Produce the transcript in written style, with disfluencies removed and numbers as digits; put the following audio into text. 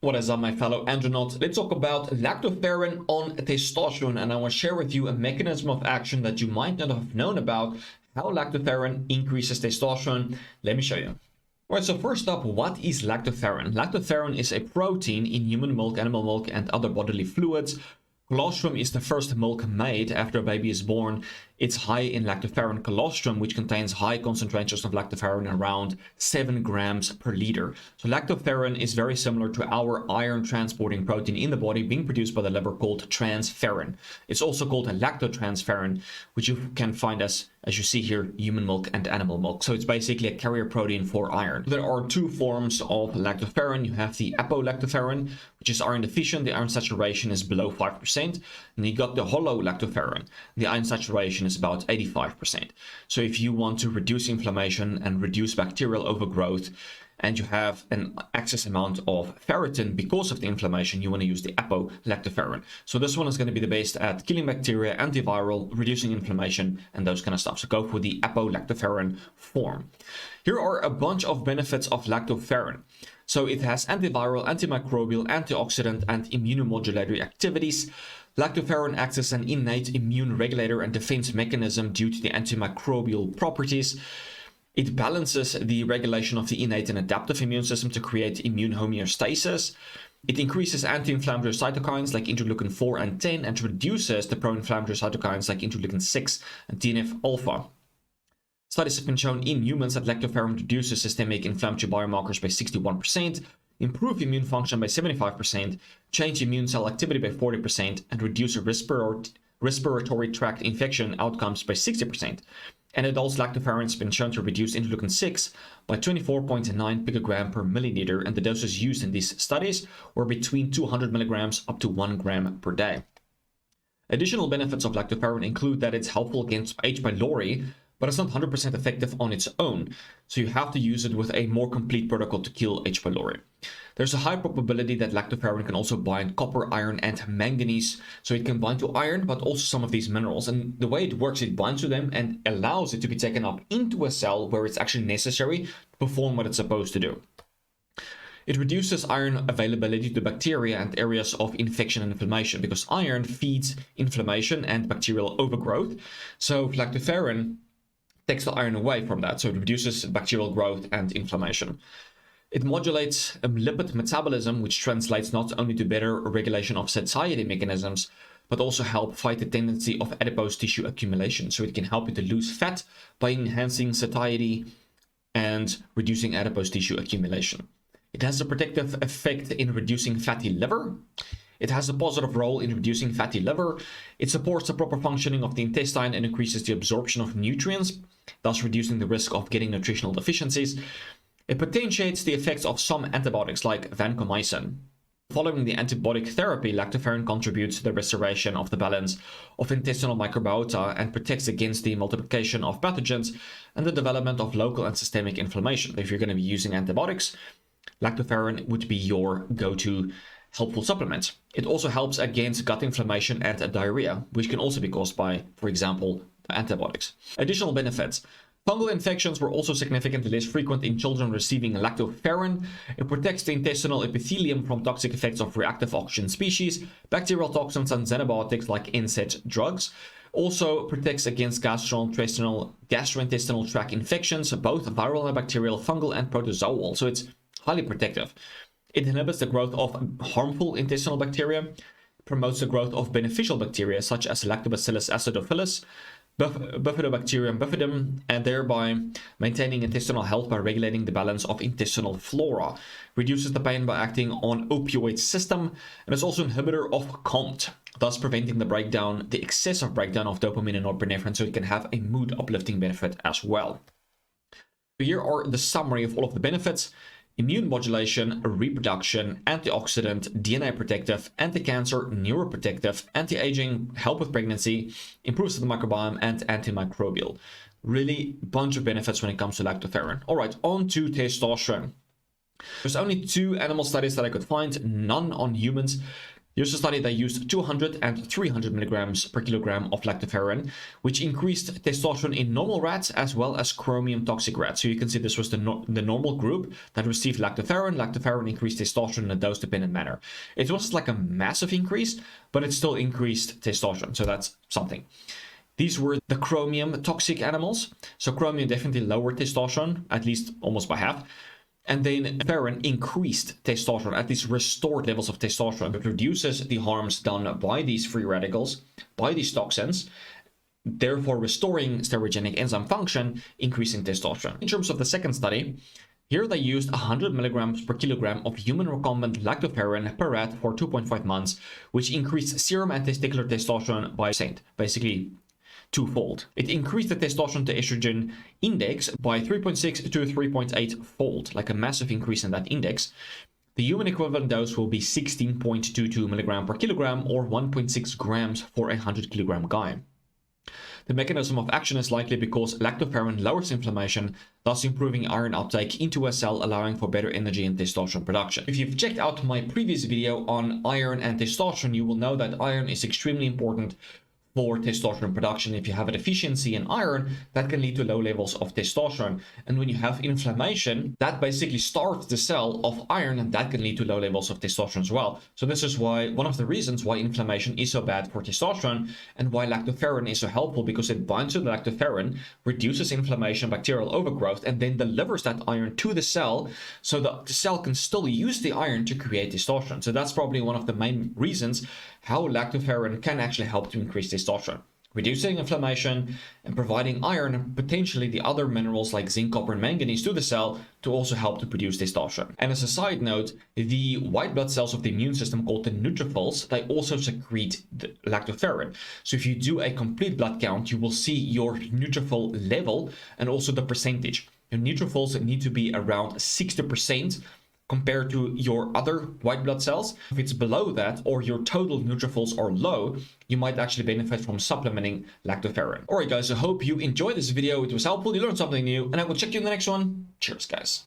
What is up, my fellow andronauts? Let's talk about lactoferrin on testosterone, and I want to share with you a mechanism of action that you might not have known about, how lactoferrin increases testosterone. Let me show you. Alright, so first up, what is lactoferrin? Lactoferrin is a protein in human milk, animal milk, and other bodily fluids. Colostrum is the first milk made after a baby is born. It's high in lactoferrin. Colostrum, which contains high concentrations of lactoferrin, around 7 grams per liter. So lactoferrin is very similar to our iron transporting protein in the body being produced by the liver called transferrin. It's also called a lactotransferrin, which you can find as you see here, human milk and animal milk. So it's basically a carrier protein for iron. There are two forms of lactoferrin. You have the apolactoferrin, which is iron deficient. The iron saturation is below 5%. And you got the hololactoferrin. The iron saturation is about 85%. So if you want to reduce inflammation and reduce bacterial overgrowth, and you have an excess amount of ferritin because of the inflammation, you want to use the apolactoferrin. So this one is going to be the best at killing bacteria, antiviral, reducing inflammation, and those kind of stuff. So go for the apolactoferrin form. Here are a bunch of benefits of lactoferrin. So it has antiviral, antimicrobial, antioxidant, and immunomodulatory activities. Lactoferrin acts as an innate immune regulator and defense mechanism due to the antimicrobial properties. It balances the regulation of the innate and adaptive immune system to create immune homeostasis. It increases anti-inflammatory cytokines like interleukin 4 and 10 and reduces the pro-inflammatory cytokines like interleukin 6 and TNF-alpha. Studies have been shown in humans that lactoferrin reduces systemic inflammatory biomarkers by 61%, improve immune function by 75%, change immune cell activity by 40%, and reduce respiratory tract infection outcomes by 60%. And adults, lactoferrin has been shown to reduce interleukin 6 by 24.9 picogram per milliliter, and the doses used in these studies were between 200 milligrams up to 1 gram per day. Additional benefits of lactoferrin include that it's helpful against H. pylori, but it's not 100% effective on its own, so you have to use it with a more complete protocol to kill H. pylori. There's a high probability that lactoferrin can also bind copper, iron, and manganese, so it can bind to iron, but also some of these minerals. And the way it works, it binds to them and allows it to be taken up into a cell where it's actually necessary to perform what it's supposed to do. It reduces iron availability to bacteria and areas of infection and inflammation, because iron feeds inflammation and bacterial overgrowth. So lactoferrin takes the iron away from that, so it reduces bacterial growth and inflammation. It modulates lipid metabolism, which translates not only to better regulation of satiety mechanisms, but also help fight the tendency of adipose tissue accumulation. So it can help you to lose fat by enhancing satiety and reducing adipose tissue accumulation. It has a protective effect in reducing fatty liver. It has a positive role in reducing fatty liver. It supports the proper functioning of the intestine and increases the absorption of nutrients, thus reducing the risk of getting nutritional deficiencies. It potentiates the effects of some antibiotics like vancomycin. Following the antibiotic therapy, lactoferrin contributes to the restoration of the balance of intestinal microbiota and protects against the multiplication of pathogens and the development of local and systemic inflammation. If you're going to be using antibiotics, lactoferrin would be your go-to helpful supplement. It also helps against gut inflammation and diarrhea, which can also be caused by, for example, antibiotics. Additional benefits. Fungal infections were also significantly less frequent in children receiving lactoferrin. It protects the intestinal epithelium from toxic effects of reactive oxygen species, bacterial toxins, and xenobiotics like NSAID drugs. Also protects against gastrointestinal tract infections, both viral and bacterial, fungal, and protozoal. So it's highly protective. It inhibits the growth of harmful intestinal bacteria, promotes the growth of beneficial bacteria such as Lactobacillus acidophilus, Bifidobacterium bifidum, and thereby maintaining intestinal health by regulating the balance of intestinal flora. Reduces the pain by acting on opioid system, and is also an inhibitor of COMT, thus preventing the excessive breakdown of dopamine and norepinephrine, so it can have a mood uplifting benefit as well. Here are the summary of all of the benefits. Immune modulation, reproduction, antioxidant, DNA protective, anti-cancer, neuroprotective, anti-aging, help with pregnancy, improves the microbiome, and antimicrobial. Really bunch of benefits when it comes to lactoferrin. All right, on to testosterone. There's only 2 animal studies that I could find, none on humans. Here's a study that used 200 and 300 milligrams per kilogram of lactoferrin, which increased testosterone in normal rats as well as chromium toxic rats. So you can see this was the normal group that received lactoferrin. Lactoferrin increased testosterone in a dose-dependent manner. It wasn't like a massive increase, but it still increased testosterone. So that's something. These were the chromium toxic animals. So chromium definitely lowered testosterone, at least almost by half. And then ferrin increased testosterone, at least restored levels of testosterone. It reduces the harms done by these free radicals, by these toxins, therefore restoring steroidogenic enzyme function, increasing testosterone. In terms of the second study, here they used 100 milligrams per kilogram of human recombinant lactoferrin per rat for 2.5 months, which increased serum and testicular testosterone by basically twofold. It increased the testosterone to estrogen index by 3.6 to 3.8 fold, like a massive increase in that index. The human equivalent dose will be 16.22 milligram per kilogram or 1.6 grams for a 100 kilogram guy. The mechanism of action is likely because lactoferrin lowers inflammation, thus improving iron uptake into a cell, allowing for better energy and testosterone production. If you've checked out my previous video on iron and testosterone, you will know that iron is extremely important for testosterone production. If you have a deficiency in iron, that can lead to low levels of testosterone. And when you have inflammation, that basically starves the cell of iron, and that can lead to low levels of testosterone as well. So this is why one of the reasons why inflammation is so bad for testosterone, and why lactoferrin is so helpful, because it binds to the lactoferrin, reduces inflammation, bacterial overgrowth, and then delivers that iron to the cell so that the cell can still use the iron to create testosterone. So that's probably one of the main reasons how lactoferrin can actually help to increase testosterone, reducing inflammation and providing iron and potentially the other minerals like zinc, copper, and manganese to the cell to also help to produce testosterone. And as a side note, the white blood cells of the immune system called the neutrophils, they also secrete the lactoferrin. So if you do a complete blood count, you will see your neutrophil level and also the percentage. Your neutrophils need to be around 60% compared to your other white blood cells. If it's below that, or your total neutrophils are low, you might actually benefit from supplementing lactoferrin. Alright guys, I hope you enjoyed this video. It was helpful, you learned something new, and I will check you in the next one. Cheers guys.